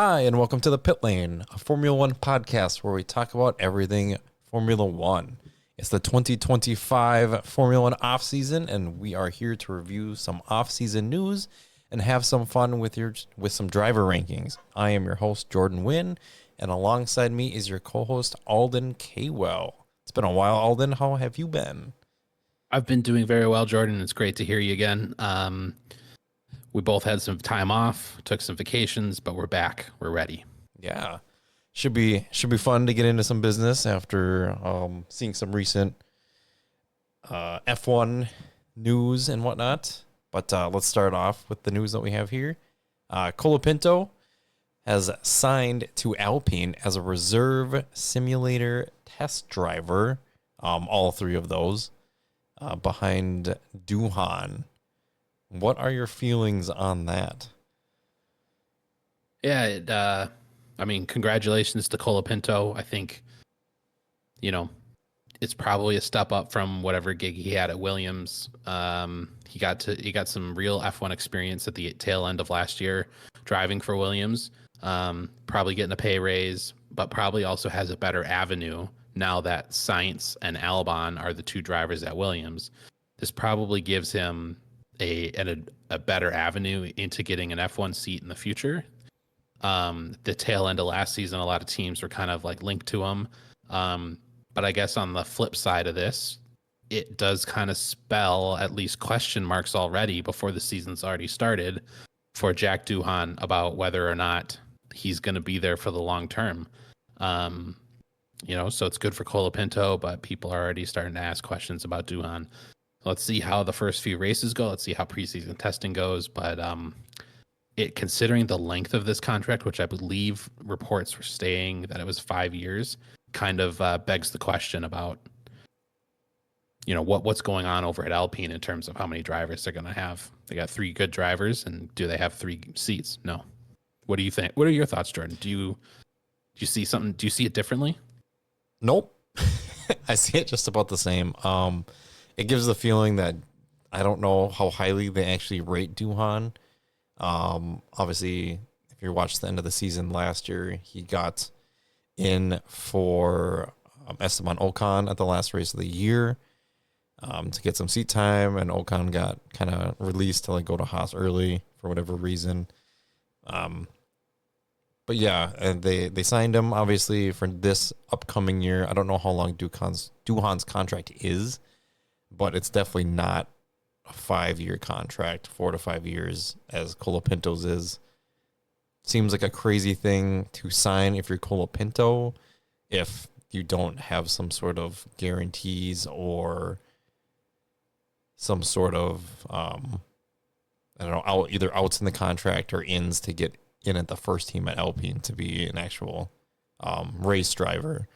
Hi, and welcome to the Pit Lane, a Formula One podcast where we talk about everything Formula One. It's the 2025 Formula One offseason, and we are here to review some offseason news and have some fun with some driver rankings. I am your host, Jordan Wynn, and alongside me is your co-host, Alden Kaywell. It's been a while, Alden. How have you been? I've been doing very well, Jordan. It's great to hear you again. We both had some time off, took some vacations, but we're back. We're ready. Yeah, should be fun to get into some business after seeing some recent F1 news and whatnot. But let's start off with the news that we have here. Colapinto has signed to Alpine as a reserve simulator test driver. All three of those behind Duhan. What are your feelings on that? Yeah, congratulations to Colapinto. I think, it's probably a step up from whatever gig he had at Williams. He got some real F1 experience at the tail end of last year, driving for Williams. Probably getting a pay raise, but probably also has a better avenue now that Sainz and Albon are the two drivers at Williams. This probably gives him a better avenue into getting an F1 seat in the future. The tail end of last season, a lot of teams were kind of like linked to him. But I guess on the flip side of this, it does kind of spell at least question marks already before the season's already started for Jack Doohan about whether or not he's going to be there for the long term. So it's good for Colapinto, but people are already starting to ask questions about Doohan. Let's see how the first few races go. Let's see how preseason testing goes. But considering the length of this contract, which I believe reports were saying that it was 5 years, kind of begs the question about, what's going on over at Alpine in terms of how many drivers they're going to have. They got 3 good drivers, and do they have 3 seats? No. What do you think? What are your thoughts, Jordan? Do you see something? Do you see it differently? Nope. I see it just about the same. It gives the feeling that I don't know how highly they actually rate Doohan. Obviously, if you watched the end of the season last year, he got in for Esteban Ocon at the last race of the year to get some seat time, and Ocon got kind of released to go to Haas early for whatever reason. But yeah, and they signed him obviously for this upcoming year. I don't know how long Doohan's contract is, but it's definitely not a 5-year contract, 4 to 5 years as Colapinto's is. Seems like a crazy thing to sign if you're Colapinto, if you don't have some sort of guarantees or some sort of, either outs in the contract or ins to get in at the first team at Alpine to be an actual race driver.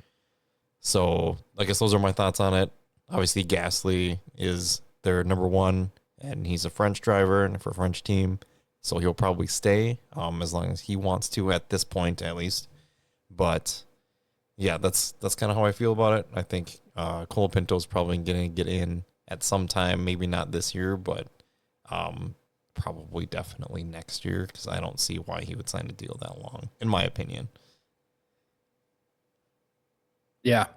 So I guess those are my thoughts on it. Obviously, Gasly is their number one, and he's a French driver and for a French team, so he'll probably stay as long as he wants to at this point, at least. But yeah, that's kind of how I feel about it. I think Colapinto's probably going to get in at some time, maybe not this year, but probably definitely next year, because I don't see why he would sign a deal that long, in my opinion. Yeah.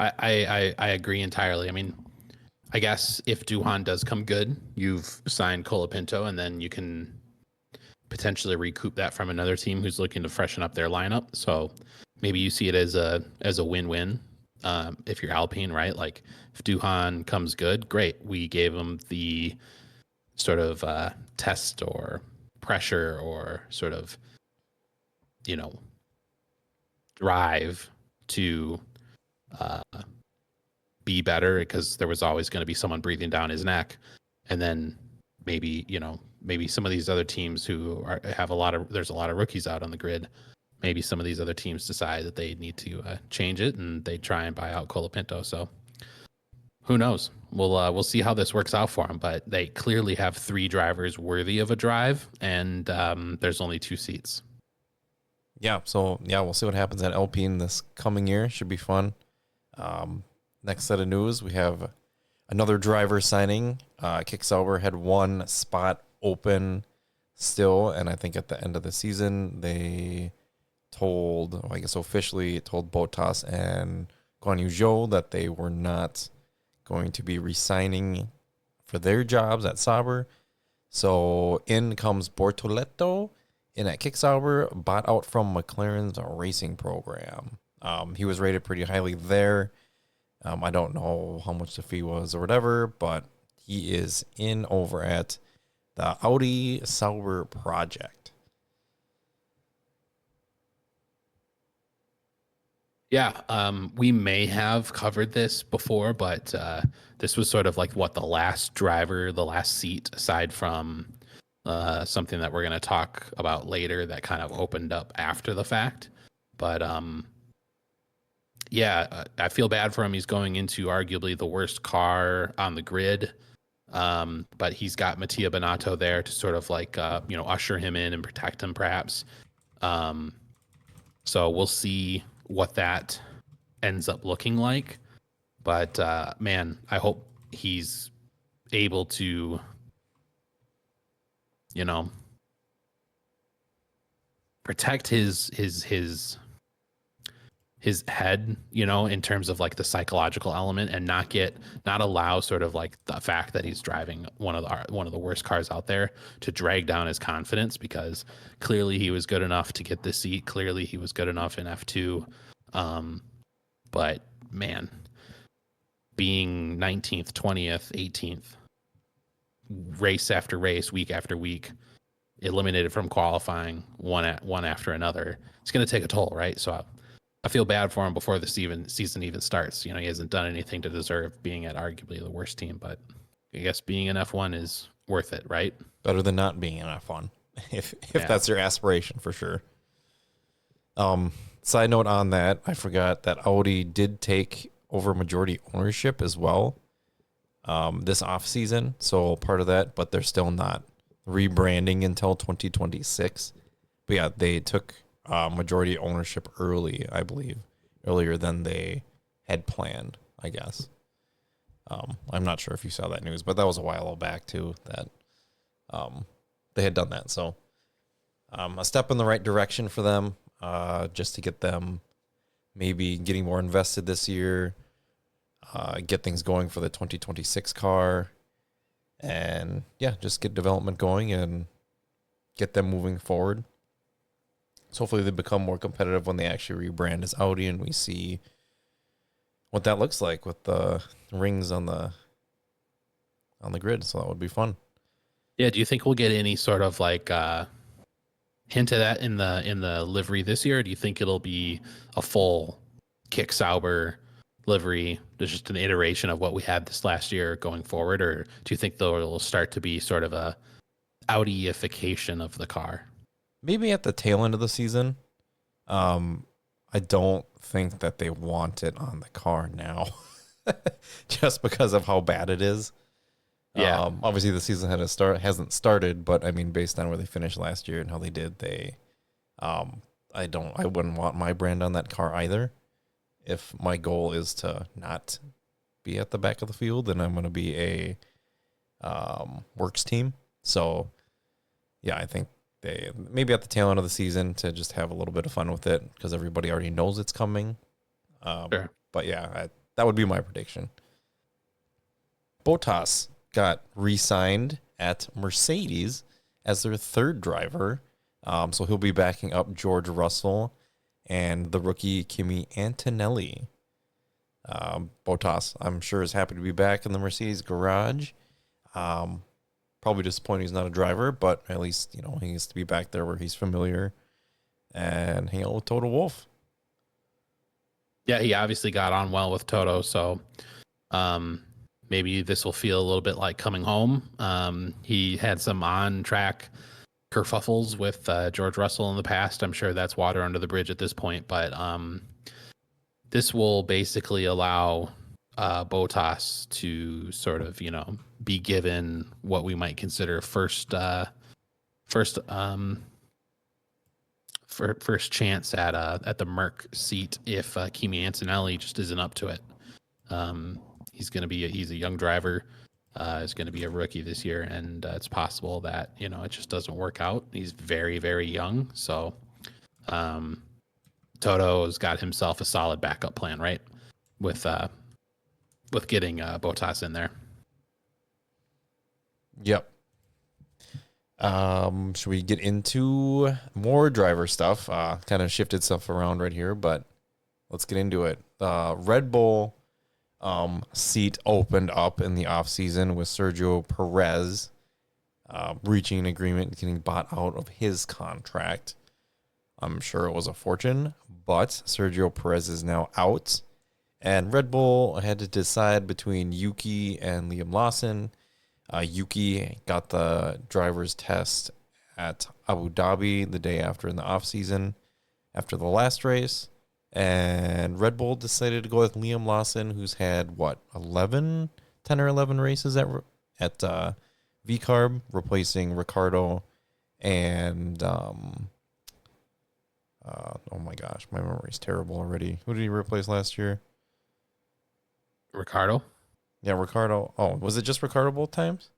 I agree entirely. I mean, I guess if Doohan does come good, you've signed Colapinto, and then you can potentially recoup that from another team who's looking to freshen up their lineup. So maybe you see it as a win-win if you're Alpine, right? Like if Doohan comes good, great. We gave him the sort of test or pressure or sort of, drive to be better, because there was always going to be someone breathing down his neck. And then maybe some of these other teams who there's a lot of rookies out on the grid. Maybe some of these other teams decide that they need to change it, and they try and buy out Colapinto. So who knows? We'll see how this works out for them. But they clearly have 3 drivers worthy of a drive, and there's only 2 seats. Yeah, so we'll see what happens at Alpine this coming year. Should be fun. Next set of news, we have another driver signing. Kick Sauber had 1 spot open still, and I think at the end of the season they told, I guess officially told Bottas and Guan Yu Zhou that they were not going to be resigning for their jobs at Sauber. So in comes Bortoleto in at Kick Sauber, bought out from McLaren's racing program. He was rated pretty highly there. I don't know how much the fee was or whatever, but he is in over at the Audi Sauber project. Yeah, we may have covered this before, but this was sort of like what the last driver, the last seat, aside from something that we're going to talk about later that kind of opened up after the fact. But yeah, I feel bad for him. He's going into arguably the worst car on the grid. But he's got Mattia Binotto there to sort of like, usher him in and protect him perhaps. So we'll see what that ends up looking like. But man, I hope he's able to, protect his head, in terms of like the psychological element, and not allow sort of like the fact that he's driving one of the worst cars out there to drag down his confidence, because clearly he was good enough to get the seat. Clearly he was good enough in F2. But man, being 19th, 20th, 18th, race after race, week after week, eliminated from qualifying one after another, it's going to take a toll, right? So I feel bad for him before the season even starts. He hasn't done anything to deserve being at arguably the worst team, but I guess being in F1 is worth it, right? Better than not being in F1, if that's your aspiration, for sure. Side note on that, I forgot that Audi did take over majority ownership as well this offseason, so part of that, but they're still not rebranding until 2026. But yeah, they took majority ownership early, I believe, earlier than they had planned, I guess. I'm not sure if you saw that news, but that was a while back too that they had done that. So a step in the right direction for them, just to get them maybe getting more invested this year, get things going for the 2026 car, and yeah, just get development going and get them moving forward. So hopefully they become more competitive when they actually rebrand as Audi, and we see what that looks like with the rings on the grid. So that would be fun. Yeah. Do you think we'll get any sort of like hint of that in the livery this year? Or do you think it'll be a full Kick Sauber livery, there's just an iteration of what we had this last year going forward? Or do you think it'll start to be sort of a Audi-ification of the car? Maybe at the tail end of the season. I don't think that they want it on the car now, just because of how bad it is. Yeah. Obviously the season hasn't started, but I mean, based on where they finished last year and how they did, I wouldn't want my brand on that car either. If my goal is to not be at the back of the field, then I'm going to be a works team. So yeah, I think they maybe at the tail end of the season to just have a little bit of fun with it, because everybody already knows it's coming. Sure. But yeah, that would be my prediction. Bottas got re-signed at Mercedes as their third driver. So he'll be backing up George Russell and the rookie Kimi Antonelli. Bottas, I'm sure, is happy to be back in the Mercedes garage. Probably disappointed he's not a driver, but at least, he gets to be back there where he's familiar and hang out with Toto Wolff. Yeah, he obviously got on well with Toto, so maybe this will feel a little bit like coming home. He had some on-track kerfuffles with George Russell in the past. I'm sure that's water under the bridge at this point, but this will basically allow Bottas to sort of, be given what we might consider first chance at the Merc seat if Kimi Antonelli just isn't up to it. He's a young driver. Is going to be a rookie this year, and it's possible that it just doesn't work out. He's very, very young, so Toto's got himself a solid backup plan, right? With getting Bottas in there. Yep. Should we get into more driver stuff? Kind of shifted stuff around right here, but let's get into it. Red Bull seat opened up in the offseason with Sergio Perez reaching an agreement, getting bought out of his contract. I'm sure it was a fortune, but Sergio Perez is now out, and Red Bull had to decide between Yuki and Liam Lawson. Yuki got the driver's test at Abu Dhabi the day after in the offseason, after the last race. And Red Bull decided to go with Liam Lawson, who's had, 10 or 11 races at VCARB, replacing Ricardo and, oh my gosh, my memory's terrible already. Who did he replace last year? Ricardo. Yeah, Ricardo. Oh, was it just Ricardo both times?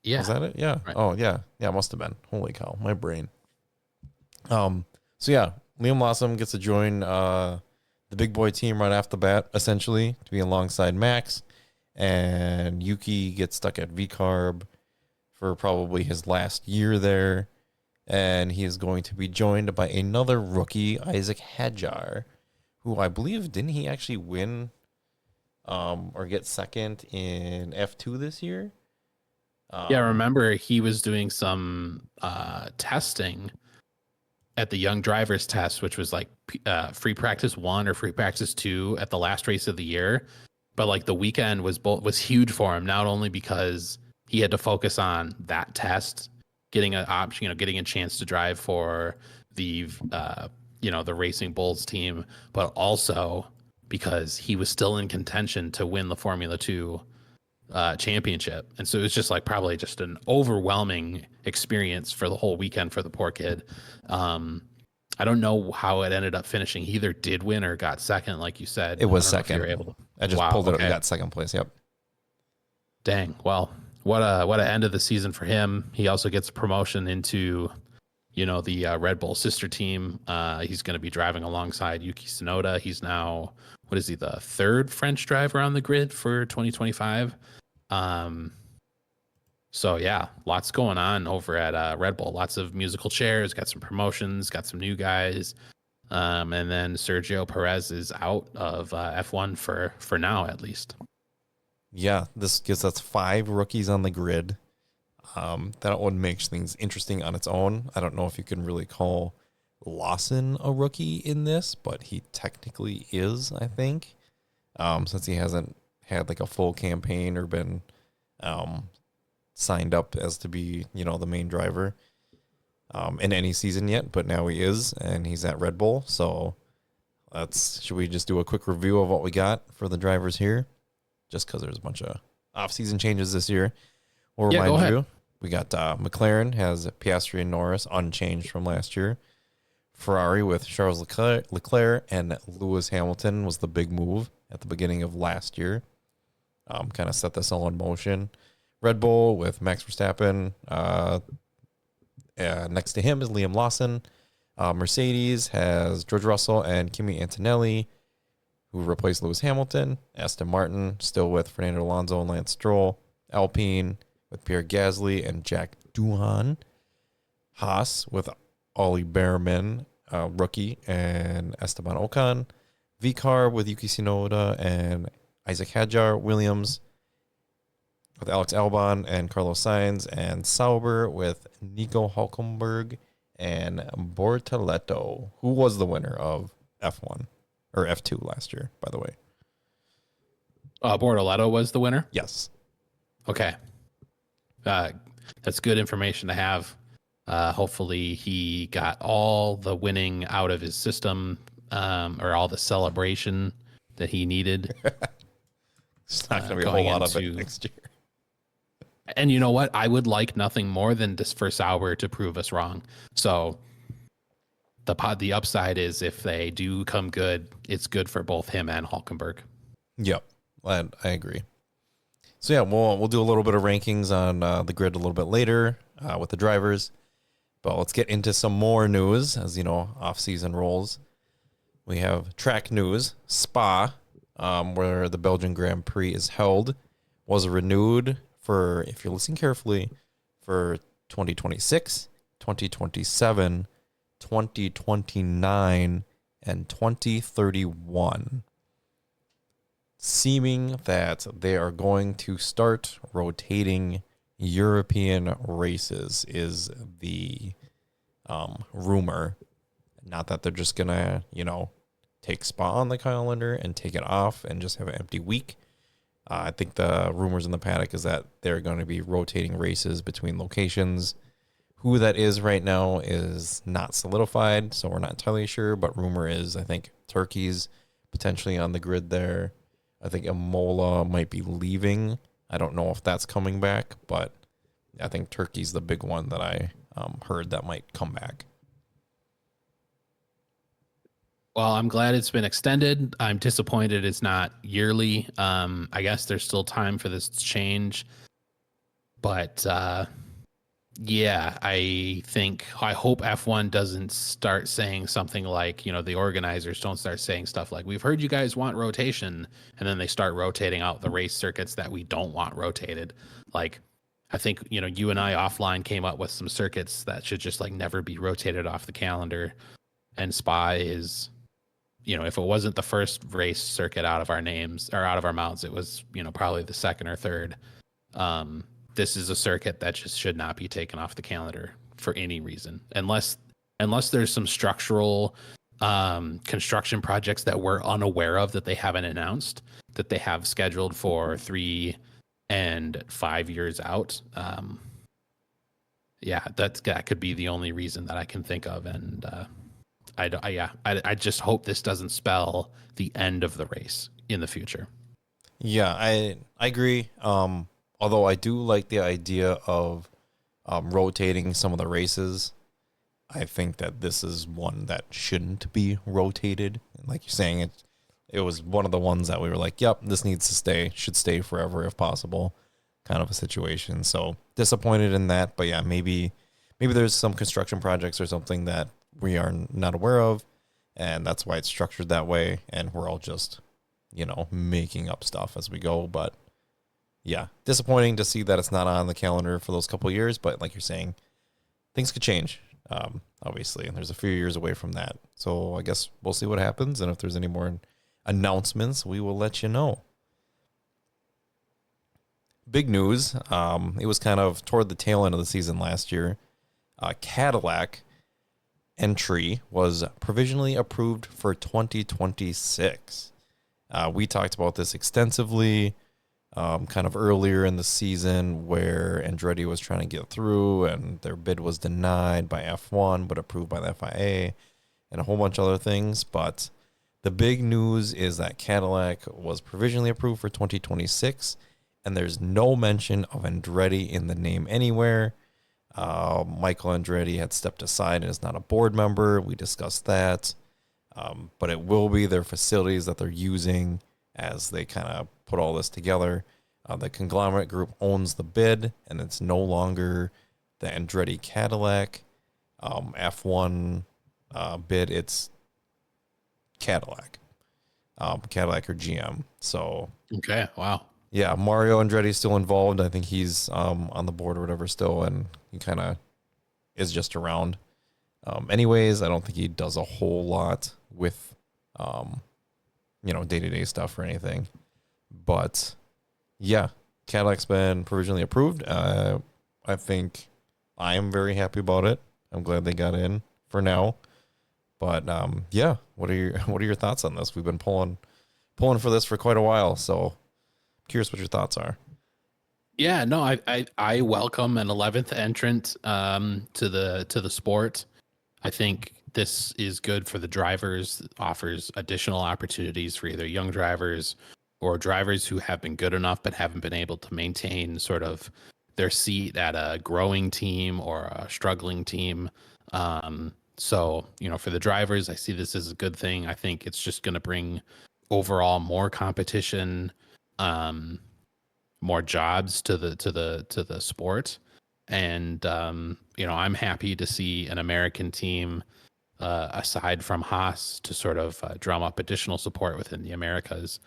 Yeah. Was that it? Yeah. Right. Oh, yeah. Yeah, it must have been. Holy cow, my brain. So yeah, Liam Lawson gets to join the big boy team right off the bat, essentially, to be alongside Max. And Yuki gets stuck at VCARB for probably his last year there. And he is going to be joined by another rookie, Isaac Hadjar, who I believe, didn't he actually win or get second in F2 this year? Yeah, remember he was doing some testing at the young drivers test, which was like free practice 1 or free practice 2 at the last race of the year. But like the weekend was huge for him, not only because he had to focus on that test, getting an option, getting a chance to drive for the the Racing Bulls team, but also because he was still in contention to win the Formula 2 championship. And so it was just like probably just an overwhelming experience for the whole weekend for the poor kid. I don't know how it ended up finishing. He either did win or got second, like you said. It was second. I just pulled it up. Okay. He got second place. Yep. Dang. Well, what a end of the season for him. He also gets a promotion into, the Red Bull sister team. He's going to be driving alongside Yuki Tsunoda. He's now, what is he, the third French driver on the grid for 2025? So yeah, lots going on over at Red Bull. Lots of musical chairs, got some promotions, got some new guys. And then Sergio Perez is out of F1 for now, at least. Yeah, this gives us 5 rookies on the grid. That one makes things interesting on its own. I don't know if you can really call Lawson a rookie in this, but he technically is, I think, since he hasn't had like a full campaign or been signed up as to be, the main driver in any season yet, but now he is, and he's at Red Bull. So should we just do a quick review of what we got for the drivers here? Just because there's a bunch of off-season changes this year. We'll remind you, we got McLaren has Piastri and Norris unchanged from last year. Ferrari with Charles Leclerc and Lewis Hamilton was the big move at the beginning of last year. Kind of set this all in motion. Red Bull with Max Verstappen. Next to him is Liam Lawson. Mercedes has George Russell and Kimi Antonelli, who replaced Lewis Hamilton. Aston Martin still with Fernando Alonso and Lance Stroll. Alpine with Pierre Gasly and Jack Doohan. Haas with Ollie Behrman, rookie, and Esteban Ocon. VCARB with Yuki Tsunoda and Isaac Hadjar. Williams with Alex Albon and Carlos Sainz. And Sauber with Nico Hülkenberg and Bortoleto, who was the winner of F1 or F2 last year, by the way. Bortoleto was the winner? Yes. Okay. That's good information to have. Hopefully he got all the winning out of his system, or all the celebration that he needed. It's not going to be a whole lot of it next year. And you know what? I would like nothing more than just for Sauber to prove us wrong. So the upside is if they do come good, it's good for both him and Hülkenberg. Yep, I agree. So yeah, we'll do a little bit of rankings on the grid a little bit later with the drivers. But let's get into some more news as, off-season rolls. We have track news. Spa, where the Belgian Grand Prix is held, was renewed for, if you're listening carefully, for 2026, 2027, 2029, and 2031. Seeming that they are going to start rotating European races is the rumor. Not that they're just gonna, take Spa on the calendar and take it off and just have an empty week. I think the rumors in the paddock is that they're going to be rotating races between locations. Who that is right now is not solidified, so we're not entirely sure. But rumor is, I think Turkey's potentially on the grid there. I think Imola might be leaving. I don't know if that's coming back, but I think Turkey's the big one that I heard that might come back. Well, I'm glad it's been extended. I'm disappointed it's not yearly. I guess there's still time for this to change. But yeah, I hope F1 doesn't start saying something like, the organizers don't start saying stuff like, we've heard you guys want rotation, and then they start rotating out the race circuits that we don't want rotated. Like, I think, you and I offline came up with some circuits that should just like never be rotated off the calendar. And Spa is, if it wasn't the first race circuit out of our names or out of our mouths, it was, probably the second or third. This is a circuit that just should not be taken off the calendar for any reason, unless there's some structural construction projects that we're unaware of that they haven't announced, that they have scheduled for 3 and 5 years out. Yeah, that could be the only reason that I can think of. And I just hope this doesn't spell the end of the race in the future. Yeah, I agree. Although I do like the idea of rotating some of the races. I think that this is one that shouldn't be rotated. Like you're saying, it was one of the ones that we were like, yep, this needs to stay, should stay forever if possible, kind of a situation. So disappointed in that. But yeah, maybe there's some construction projects or something that we are not aware of, and that's why it's structured that way, and we're all just, making up stuff as we go. But yeah, disappointing to see that it's not on the calendar for those couple of years, but like you're saying, things could change. Obviously, and there's a few years away from that. So I guess we'll see what happens, and if there's any more announcements, we will let you know. Big news. It was kind of toward the tail end of the season last year. Cadillac entry was provisionally approved for 2026. We talked about this extensively kind of earlier in the season, where Andretti was trying to get through and their bid was denied by F1 but approved by the FIA and a whole bunch of other things. But the big news is that Cadillac was provisionally approved for 2026, and there's no mention of Andretti in the name anywhere. Michael Andretti had stepped aside and is not a board member. We discussed that. But it will be their facilities that they're using as they kind of put all this together. The conglomerate group owns the bid, and it's no longer the Andretti Cadillac F1 bid. It's Cadillac. Cadillac or GM. So okay, wow. Yeah, Mario Andretti's still involved. I think he's on the board or whatever still, and he kind of is just around. Anyways, I don't think he does a whole lot with, day-to-day stuff or anything. But, yeah, Cadillac's been provisionally approved. I think I am very happy about it. I'm glad they got in for now. But, yeah, what are your thoughts on this? We've been pulling for this for quite a while, so curious what your thoughts are. Yeah, no, I welcome an 11th entrant to the sport. I think this is good for the drivers, offers additional opportunities for either young drivers or drivers who have been good enough but haven't been able to maintain sort of their seat at a growing team or a struggling team. So, for the drivers, I see this as a good thing. I think it's just going to bring overall more competition, more jobs to the sport. And, I'm happy to see an American team, aside from Haas, to sort of drum up additional support within the Americas.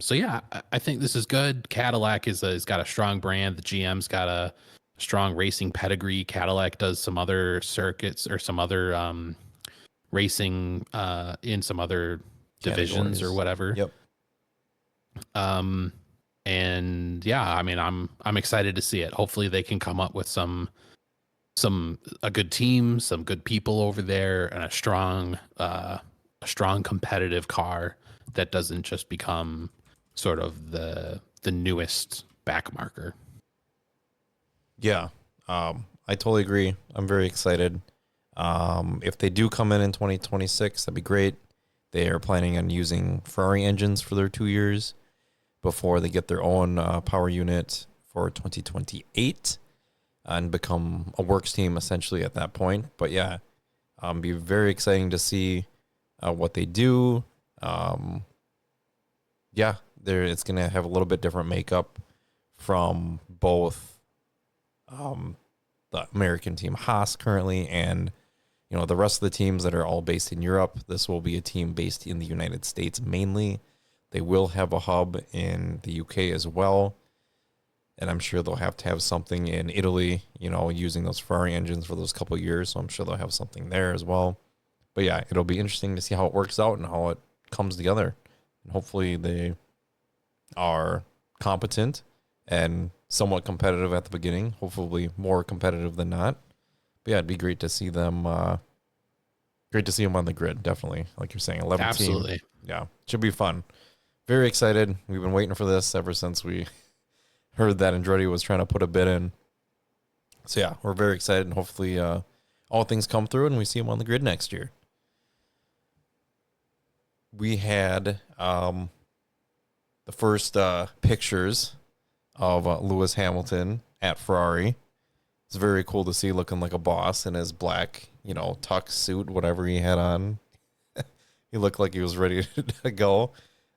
So yeah, I think this is good. Cadillac has got a strong brand. The GM's got a strong racing pedigree. Cadillac does some other circuits or some other racing in some other divisions or whatever. Yep. And yeah, I mean, I'm excited to see it. Hopefully they can come up with a good team, some good people over there, and a strong competitive car that doesn't just become sort of the newest back marker. Yeah. I totally agree. I'm very excited. If they do come in 2026, that'd be great. They are planning on using Ferrari engines for their 2 years before they get their own power unit for 2028 and become a works team essentially at that point. But yeah, be very exciting to see what they do. Yeah, it's going to have a little bit different makeup from both the American team Haas currently and the rest of the teams that are all based in Europe. This will be a team based in the United States mainly. They will have a hub in the UK as well. And I'm sure they'll have to have something in Italy, using those Ferrari engines for those couple of years. So I'm sure they'll have something there as well. But yeah, it'll be interesting to see how it works out and how it comes together. And hopefully they are competent and somewhat competitive at the beginning. Hopefully more competitive than not. But yeah, it'd be great to see them. Great to see them on the grid. Definitely, like you're saying, 11 Absolutely. team. Yeah, should be fun. Very excited. We've been waiting for this ever since we heard that Andretti was trying to put a bid in. So yeah, we're very excited, and hopefully all things come through and we see him on the grid next year. We had the first pictures of Lewis Hamilton at Ferrari. It's very cool to see looking like a boss in his black, tux suit, whatever he had on. He looked like he was ready to go.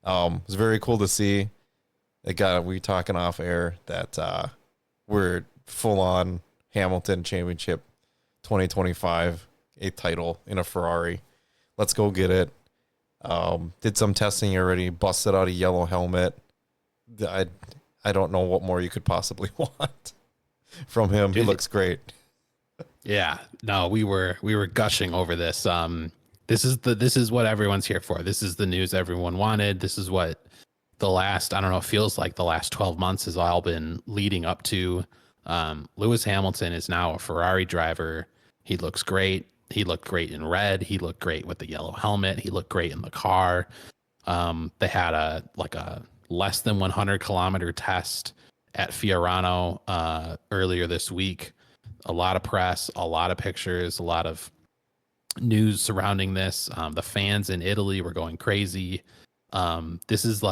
It was very cool to see. We talking off air that we're full on Hamilton Championship 2025, a title in a Ferrari. Let's go get it. Did some testing already, busted out a yellow helmet. I don't know what more you could possibly want from him. He looks great. Yeah, no, we were gushing over this. This is what everyone's here for. This is the news everyone wanted. This is what the last, I don't know, it feels like the last 12 months has all been leading up to. Lewis Hamilton is now a Ferrari driver. He looks great. He looked great in red. He looked great with the yellow helmet. He looked great in the car. They had a less than 100-kilometer test at Fiorano earlier this week. A lot of press, a lot of pictures, a lot of news surrounding this. The fans in Italy were going crazy. This is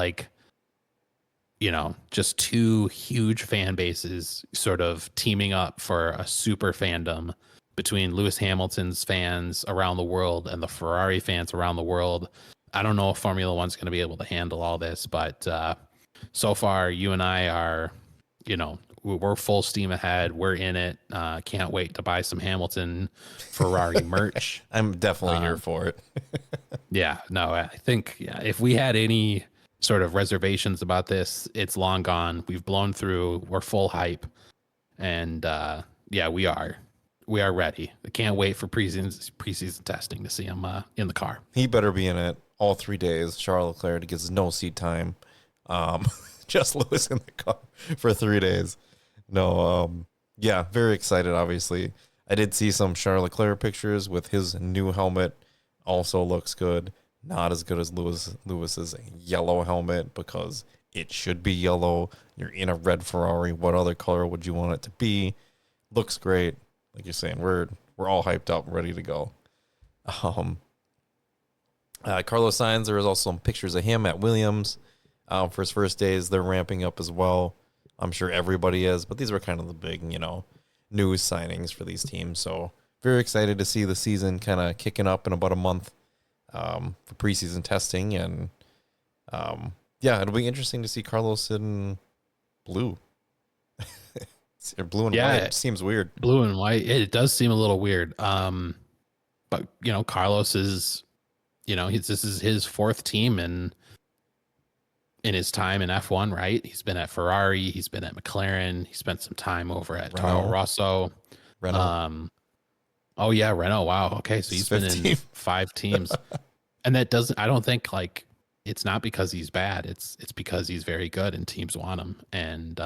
just two huge fan bases sort of teaming up for a super fandom between Lewis Hamilton's fans around the world and the Ferrari fans around the world. I don't know if Formula One's going to be able to handle all this, but so far you and I are, we're full steam ahead. We're in it. Can't wait to buy some Hamilton Ferrari merch. I'm definitely here for it. Yeah, no, I think if we had any sort of reservations about this, it's long gone. We've blown through. We're full hype. And we are ready. I can't wait for preseason testing to see him in the car. He better be in it all 3 days. Charles Leclerc gets no seat time. Just Lewis in the car for 3 days. No, very excited, obviously. I did see some Charles Leclerc pictures with his new helmet. Also looks good. Not as good as Lewis's yellow helmet because it should be yellow. You're in a red Ferrari. What other color would you want it to be? Looks great. Like you're saying, we're all hyped up, ready to go. Carlos Sainz, there was also some pictures of him at Williams for his first days. They're ramping up as well. I'm sure everybody is, but these were kind of the big, news signings for these teams. So very excited to see the season kind of kicking up in about a month for preseason testing. And it'll be interesting to see Carlos in blue. Blue and Yeah, white seems weird. blue and white. It does seem a little weird. But Carlos is, this is his fourth team in his time in F1, right? He's been at Ferrari, he's been at McLaren, he spent some time over at Toro Rosso. Renault. Oh yeah, Renault. Wow. Okay, so he's been 15. in 5 teams. And that doesn't, I don't think, like, it's not because he's bad. It's because he's very good and teams want him. And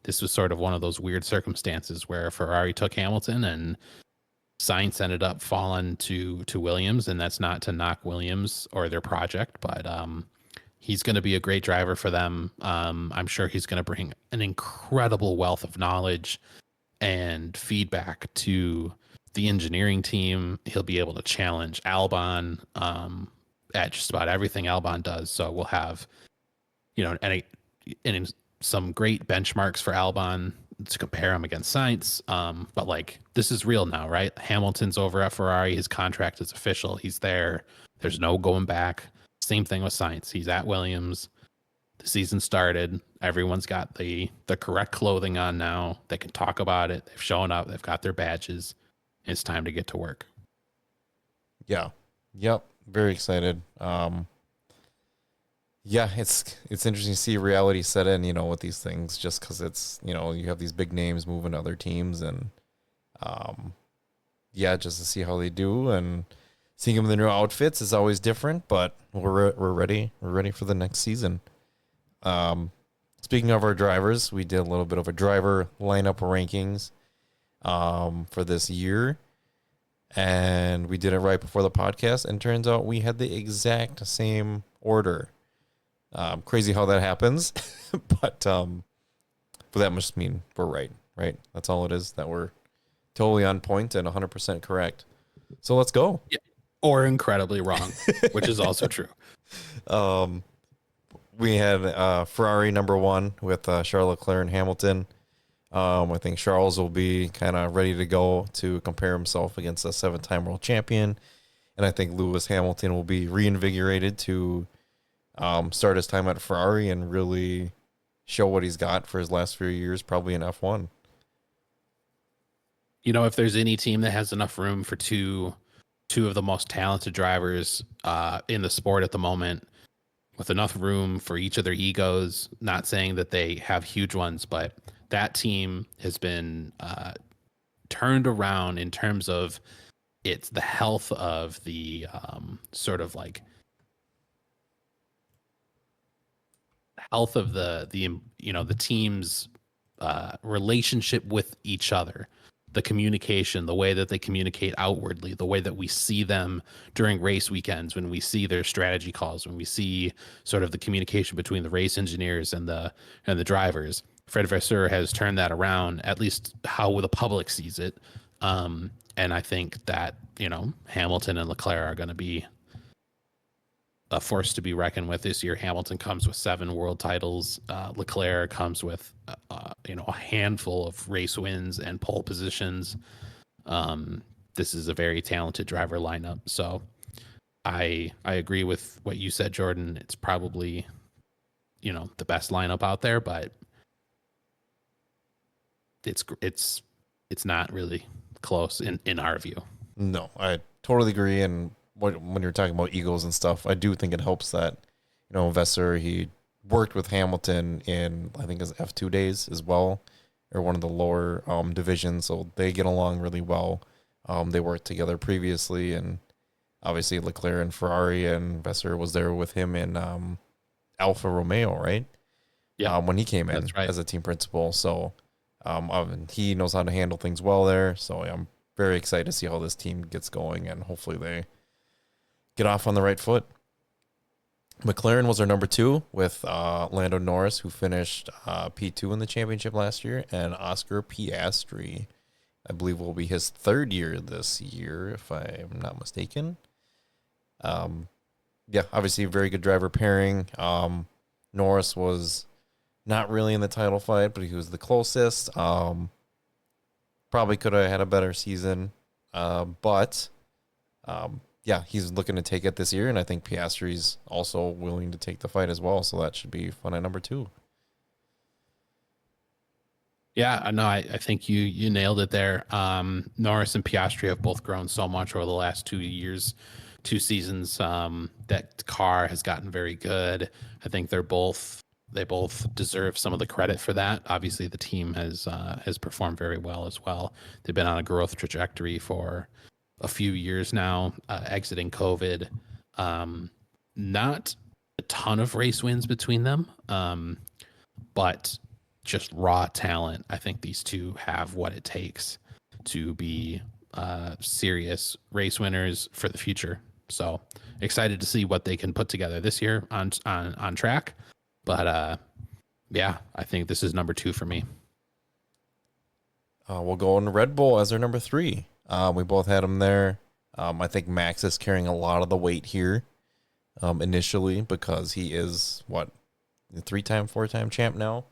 this was sort of one of those weird circumstances where Ferrari took Hamilton and Sainz ended up falling to Williams. And that's not to knock Williams or their project, but he's going to be a great driver for them. I'm sure he's going to bring an incredible wealth of knowledge and feedback to the engineering team. He'll be able to challenge Albon at just about everything Albon does. So we'll have, and some great benchmarks for Albon to compare him against Sainz. But like, this is real now, right? Hamilton's over at Ferrari. His contract is official. He's there. There's no going back. Same thing with Sainz. He's at Williams. The season started. Everyone's got the correct clothing on now. They can talk about it. They've shown up. They've got their badges. It's time to get to work. Yeah. Yep. Very excited. Yeah, it's interesting to see reality set in, with these things, just because it's, you have these big names moving to other teams, and yeah, just to see how they do, and seeing them in the new outfits is always different, but we're ready. We're ready for the next season. Speaking of our drivers, we did a little bit of a driver lineup rankings for this year, and we did it right before the podcast, and turns out we had the exact same order. Crazy how that happens, but that must mean we're right? That's all it is, that we're totally on point and 100% correct. So let's go. Yeah. Or incredibly wrong, which is also true. We had Ferrari number 1 with Charles Leclerc and Hamilton. I think Charles will be kind of ready to go to compare himself against a 7-time world champion. And I think Lewis Hamilton will be reinvigorated to start his time at Ferrari and really show what he's got for his last few years, probably in F1. If there's any team that has enough room for two of the most talented drivers in the sport at the moment, with enough room for each of their egos, not saying that they have huge ones, but that team has been turned around in terms of it's the health of the sort of like health of the team's relationship with each other, the communication, the way that they communicate outwardly, the way that we see them during race weekends, when we see their strategy calls, when we see sort of the communication between the race engineers and the drivers. Fred Vasseur has turned that around, at least how the public sees it. And I think that, Hamilton and Leclerc are going to be a force to be reckoned with this year. Hamilton comes with 7 world titles. Leclerc comes with, a handful of race wins and pole positions. This is a very talented driver lineup. So I agree with what you said, Jordan. It's probably, the best lineup out there, but it's not really close in our view. No, I totally agree. And when you're talking about egos and stuff, I do think it helps that, Vasseur, he worked with Hamilton in, I think, his F2 days as well, or one of the lower divisions, so they get along really well. They worked together previously, and obviously Leclerc and Ferrari, and Vasseur was there with him in Alfa Romeo, right? Yeah, when he came in as a team principal. So he knows how to handle things well there. So I'm very excited to see how this team gets going, and hopefully they get off on the right foot. McLaren was our number 2 with Lando Norris, who finished P2 in the championship last year, and Oscar Piastri, I believe, will be his 3rd year this year, if I'm not mistaken. Yeah, obviously a very good driver pairing. Norris was not really in the title fight, but he was the closest. Probably could have had a better season, but yeah, he's looking to take it this year, and I think Piastri's also willing to take the fight as well, so that should be fun at number 2. Yeah, no, I think you nailed it there. Norris and Piastri have both grown so much over the last 2 years, 2 seasons. That car has gotten very good. I think they both deserve some of the credit for that. Obviously, the team has performed very well as well. They've been on a growth trajectory for a few years now, exiting COVID. Not a ton of race wins between them. But just raw talent. I think these two have what it takes to be serious race winners for the future. So excited to see what they can put together this year on track. But yeah, I think this is number 2 for me. We'll go on Red Bull as our number 3. We both had him there. I think Max is carrying a lot of the weight here initially because he is, what, 3-time, 4-time champ now.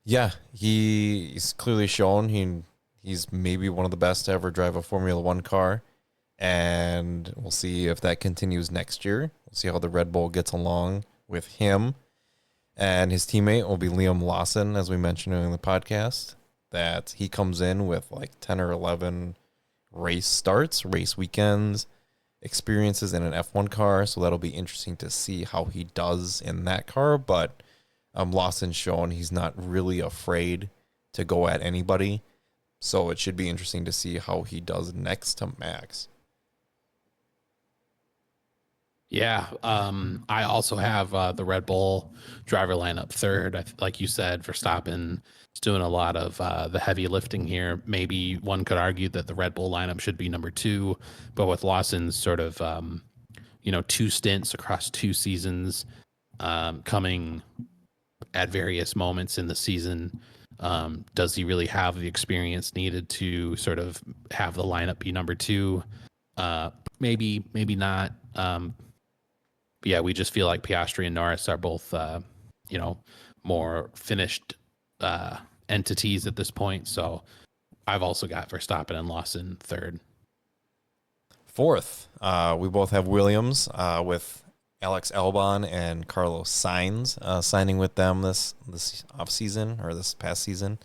Yeah, he's clearly shown he's maybe one of the best to ever drive a Formula One car, and we'll see if that continues next year. We'll see how the Red Bull gets along with him, and his teammate will be Liam Lawson, as we mentioned in the podcast, that he comes in with like 10 or 11 race starts, race weekends, experiences in an F1 car, so that'll be interesting to see how he does in that car. But Lawson's shown he's not really afraid to go at anybody, so it should be interesting to see how he does next to Max. Yeah, I also have the Red Bull driver lineup third. Like you said, Verstappen is doing a lot of the heavy lifting here. Maybe one could argue that the Red Bull lineup should be number 2, but with Lawson's sort of 2 stints across 2 seasons, coming at various moments in the season, does he really have the experience needed to sort of have the lineup be number 2? Maybe not. Yeah, we just feel like Piastri and Norris are both, more finished entities at this point. So I've also got Verstappen and Lawson third. Fourth, we both have Williams with Alex Albon and Carlos Sainz signing with them this offseason or this past season.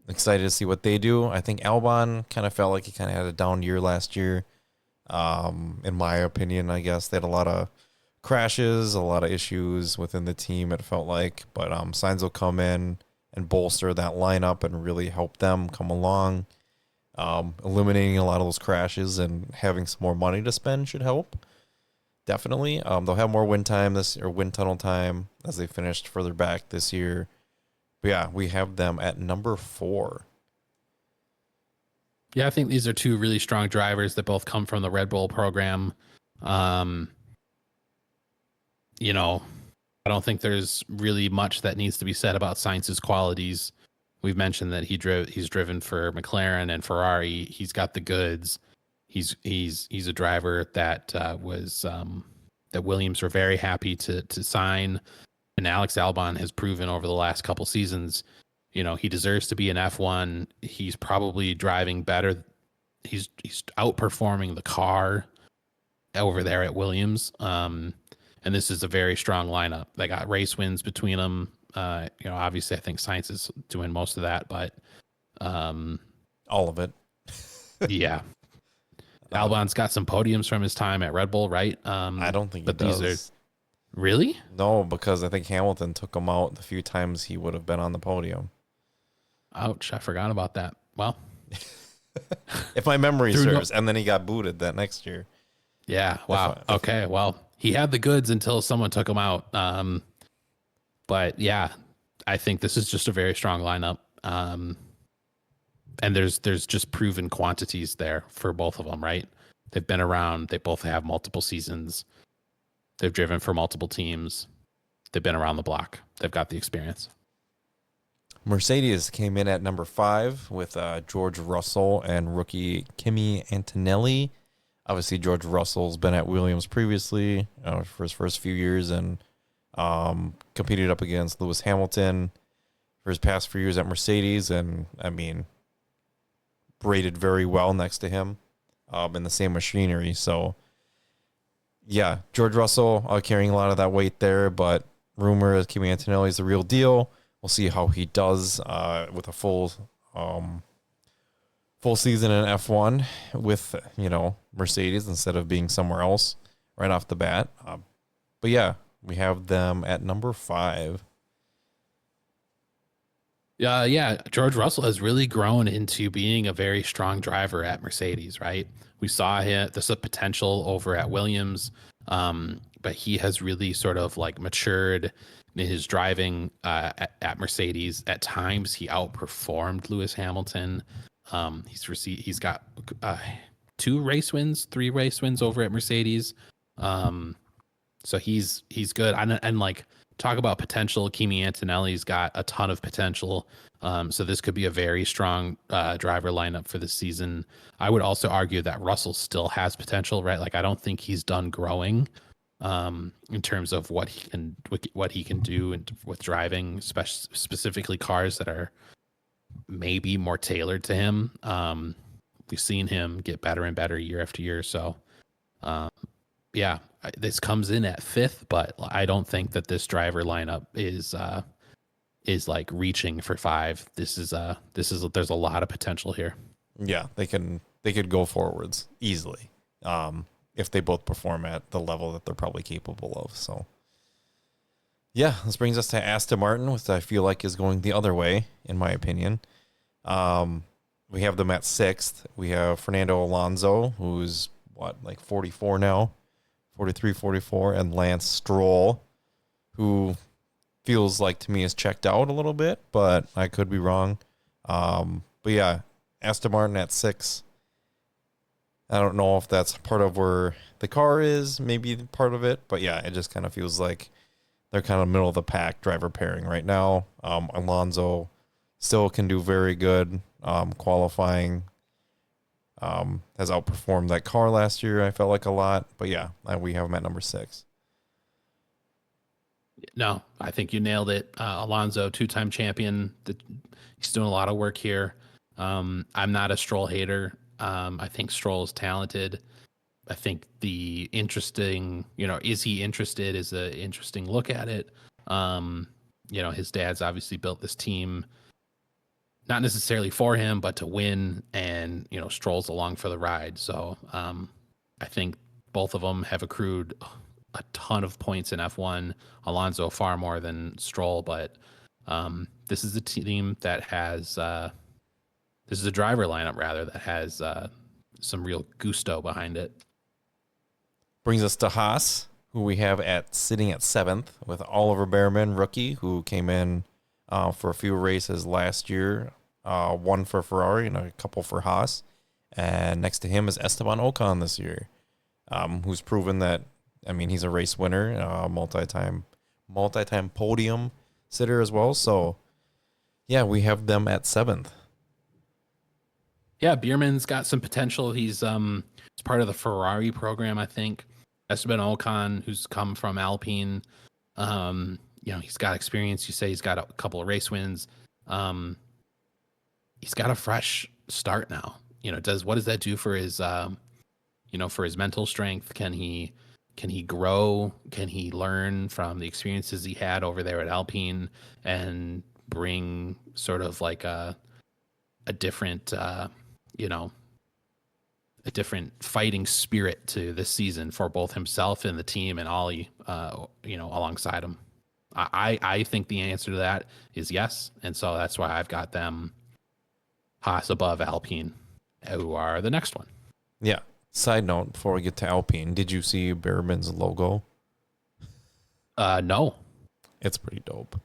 Excited to see what they do. I think Albon kind of felt like he kind of had a down year last year. In my opinion, I guess they had a lot of crashes, a lot of issues within the team, it felt like, but Sainz will come in and bolster that lineup and really help them come along. Eliminating a lot of those crashes and having some more money to spend should help. Definitely. They'll have more wind tunnel time as they finished further back this year. But yeah, we have them at number 4. Yeah, I think these are 2 really strong drivers that both come from the Red Bull program. I don't think there's really much that needs to be said about Sainz's qualities. We've mentioned that he's driven for McLaren and Ferrari. He's got the goods. He's a driver that that Williams were very happy to sign, and Alex Albon has proven over the last couple seasons, he deserves to be an F1. He's probably driving better. He's outperforming the car over there at Williams. And this is a very strong lineup. They got race wins between them. Obviously I think Sainz is doing most of that, but all of it. Yeah. Albon's got some podiums from his time at Red Bull, right? I don't think he does. These are really? No, because I think Hamilton took him out the few times he would have been on the podium. Ouch, I forgot about that. Well, if my memory serves, and then he got booted that next year. Yeah, wow. Okay, well, he had the goods until someone took him out. But yeah, I think this is just a very strong lineup. And there's just proven quantities there for both of them, right? They've been around. They both have multiple seasons. They've driven for multiple teams. They've been around the block. They've got the experience. Mercedes came in at number 5 with George Russell and rookie Kimi Antonelli. Obviously, George Russell's been at Williams previously for his first few years and competed up against Lewis Hamilton for his past few years at Mercedes. And, rated very well next to him in the same machinery. So, yeah, George Russell carrying a lot of that weight there, but rumor is Kimi Antonelli is the real deal. We'll see how he does with a full season in F1 with, Mercedes instead of being somewhere else right off the bat. But yeah, we have them at number 5. Yeah, George Russell has really grown into being a very strong driver at Mercedes, right? We saw him, there's a potential over at Williams, but he has really sort of like matured in his driving at Mercedes. At times, he outperformed Lewis Hamilton. He's got 3 race wins over at Mercedes. So he's good. And like, talk about potential. Kimi Antonelli's got a ton of potential. So this could be a very strong driver lineup for the season. I would also argue that Russell still has potential, right? Like, I don't think he's done growing in terms of what he can do with driving, specifically cars that are maybe more tailored to him. We've seen him get better and better year after year. So yeah, this comes in at 5th, but I don't think that this driver lineup is like reaching for 5. There's a lot of potential here. Yeah, they could go forwards easily if they both perform at the level that they're probably capable of. So yeah, this brings us to Aston Martin, which I feel like is going the other way, in my opinion. We have them at 6th. We have Fernando Alonso, who's like 44 now. 43, 44, and Lance Stroll, who feels like to me is checked out a little bit, but I could be wrong. But yeah, Aston Martin at 6. I don't know if that's part of where the car is, maybe part of it, but yeah, it just kind of feels like they're kind of middle of the pack driver pairing right now. Alonso still can do very good qualifying. Has outperformed that car last year, I felt like, a lot. But yeah, we have him at number 6. No, I think you nailed it. Alonso, 2-time champion. He's doing a lot of work here. I'm not a Stroll hater. I think Stroll is talented. I think the interesting, is he interested is an interesting look at it. His dad's obviously built this team not necessarily for him, but to win, and Stroll's along for the ride. So I think both of them have accrued a ton of points in F1. Alonso far more than Stroll, but this is a team that has this is a driver lineup rather that has some real gusto behind it. Brings us to Haas, who we have sitting at 7th, with Oliver Behrman, rookie, who came in for a few races last year, one for Ferrari and a couple for Haas. And next to him is Esteban Ocon this year, who's proven that, he's a race winner, multi-time podium sitter as well. So, yeah, we have them at 7th. Yeah, Behrman's got some potential. He's part of the Ferrari program, I think. Esteban Ocon, who's come from Alpine, he's got experience. You say he's got a couple of race wins. He's got a fresh start now. What does that do for his, for his mental strength? Can he grow? Can he learn from the experiences he had over there at Alpine and bring sort of like a different, a different fighting spirit to this season for both himself and the team and Ollie, alongside him? I think the answer to that is yes. And so that's why I've got them Haas above Alpine, who are the next one. Yeah. Side note, before we get to Alpine, did you see Behrman's logo? No. It's pretty dope.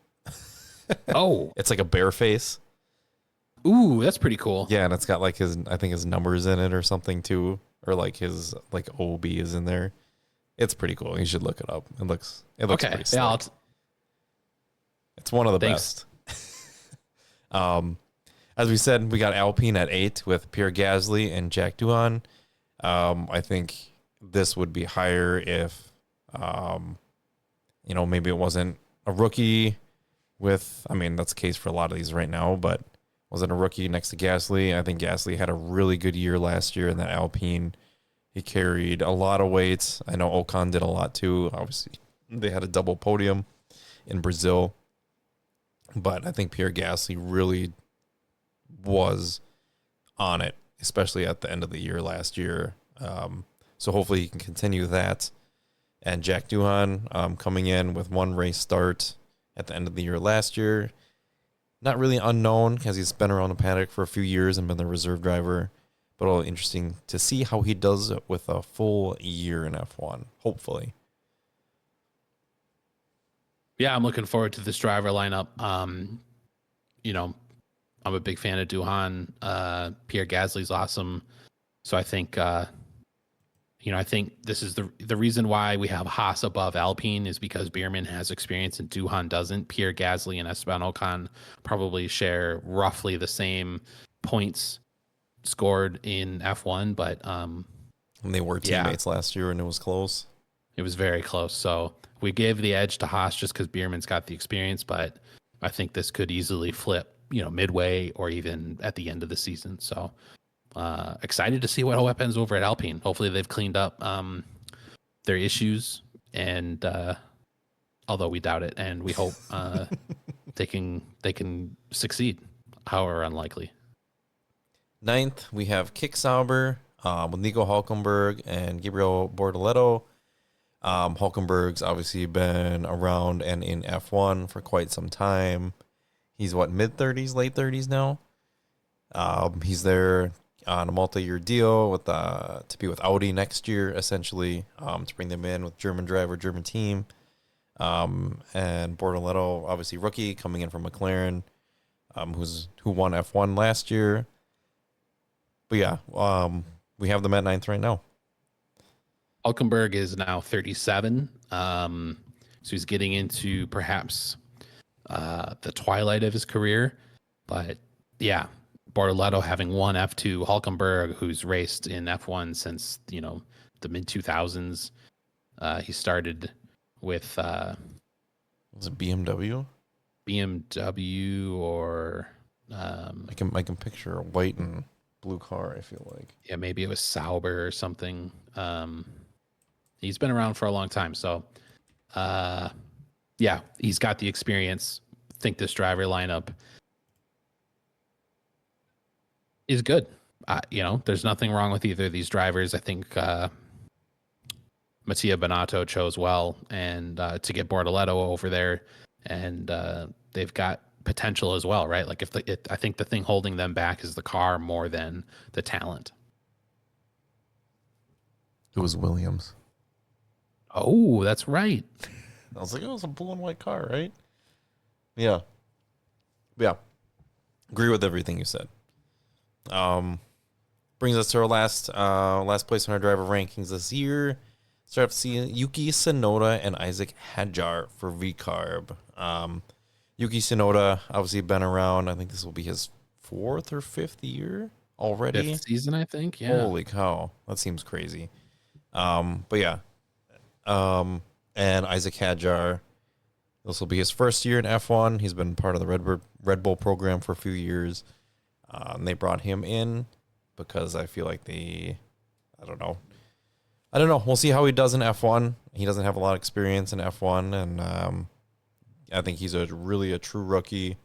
Oh. It's like a bear face. Ooh, that's pretty cool. Yeah, and it's got like his numbers in it or something too. Or like his OB is in there. It's pretty cool. You should look it up. It looks okay. Pretty slick. Yeah, it's one of the best. As we said, we got Alpine at 8 with Pierre Gasly and Jack Doohan. I think this would be higher if, maybe it wasn't a rookie with, that's the case for a lot of these right now, but wasn't a rookie next to Gasly. I think Gasly had a really good year last year in that Alpine. He carried a lot of weights. I know Ocon did a lot too. Obviously, they had a double podium in Brazil. But I think Pierre Gasly really was on it, especially at the end of the year last year. So hopefully he can continue that. And Jack Doohan coming in with one race start at the end of the year last year. Not really unknown because he's been around the paddock for a few years and been the reserve driver. But all interesting to see how he does it with a full year in F1, hopefully. Yeah, I'm looking forward to this driver lineup. You know, I'm a big fan of Doohan. Pierre Gasly's awesome. So I think, I think this is the reason why we have Haas above Alpine is because Bierman has experience and Doohan doesn't. Pierre Gasly and Esteban Ocon probably share roughly the same points scored in F1, but And they were teammates last year and it was close. It was very close. So we gave the edge to Haas just because Bierman's got the experience, but I think this could easily flip, midway or even at the end of the season. So excited to see what happens over at Alpine. Hopefully they've cleaned up their issues, and although we doubt it, and we hope they can succeed, however unlikely. 9th, we have Kick Sauber with Nico Hulkenberg and Gabriel Bortoleto. Hulkenberg's obviously been around and in F1 for quite some time. He's mid-30s, late 30s now. He's there on a multi-year deal with to be with Audi next year, essentially, to bring them in with German driver, German team. And Bortoleto, obviously rookie, coming in from McLaren, who won F1 last year. But yeah, we have them at 9th right now. Hulkenberg is now 37. So he's getting into perhaps the twilight of his career. But yeah, Bortoleto having won F2, Hulkenberg, who's raced in F1 since, the mid 2000s. He started with was it BMW? BMW or I can picture a white and blue car, I feel like. Yeah, maybe it was Sauber or something. He's been around for a long time. So yeah, he's got the experience. I think this driver lineup is good. There's nothing wrong with either of these drivers. I think Mattia Binotto chose well, and to get Bortoleto over there, and they've got potential as well, right? Like I think the thing holding them back is the car more than the talent. It was Williams. Oh, that's right. I was like, it was a blue and white car, right? Yeah. Agree with everything you said. Brings us to our last place on our driver rankings this year. Start off seeing Yuki Tsunoda and Isaac Hadjar for VCARB. Yuki Tsunoda obviously been around. I think this will be his 4th or 5th year already. 5th season, I think. Yeah. Holy cow, that seems crazy. But yeah. And Isaac Hadjar, this will be his first year in F1. He's been part of the Red Bull program for a few years. And they brought him in because I feel like I don't know. We'll see how he does in F1. He doesn't have a lot of experience in F1, and I think he's really a true rookie,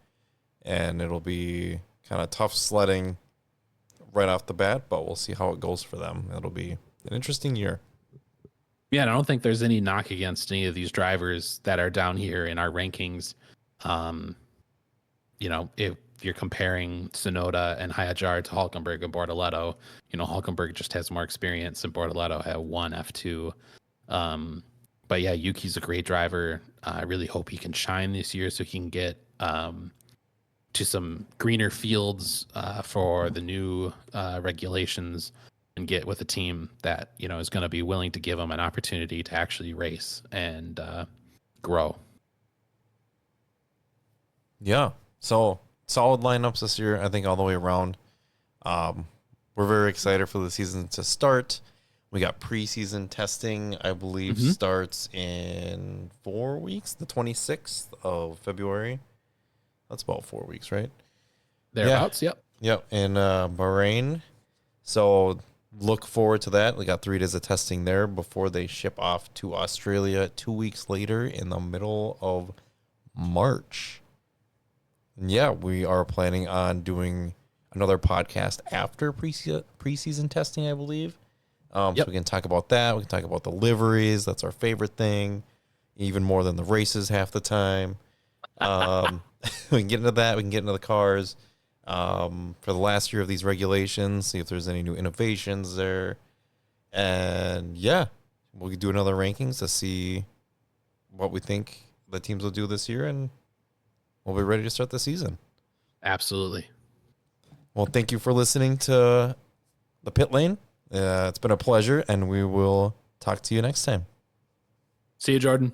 and it'll be kind of tough sledding right off the bat, but we'll see how it goes for them. It'll be an interesting year. Yeah, and I don't think there's any knock against any of these drivers that are down here in our rankings. If you're comparing Tsunoda and Hadjar to Hulkenberg and Bortoleto, Hulkenberg just has more experience and Bortoleto had won F2. But yeah, Yuki's a great driver. I really hope he can shine this year so he can get to some greener fields for the new regulations and get with a team that, is going to be willing to give him an opportunity to actually race and grow. Yeah. So solid lineups this year, I think, all the way around. We're very excited for the season to start. We got preseason testing, I believe, starts in 4 weeks, the 26th of February. That's about 4 weeks, right? Thereabouts, yeah. Yep, in Bahrain. So look forward to that. We got 3 days of testing there before they ship off to Australia 2 weeks later in the middle of March. And yeah, we are planning on doing another podcast after preseason testing, I believe. So we can talk about that. We can talk about the liveries. That's our favorite thing, even more than the races half the time. We can get into that. We can get into the cars for the last year of these regulations, see if there's any new innovations there. And yeah, we'll do another rankings to see what we think the teams will do this year, and we'll be ready to start the season. Absolutely. Well, thank you for listening to the Pit Lane. It's been a pleasure, and we will talk to you next time. See you, Jordan.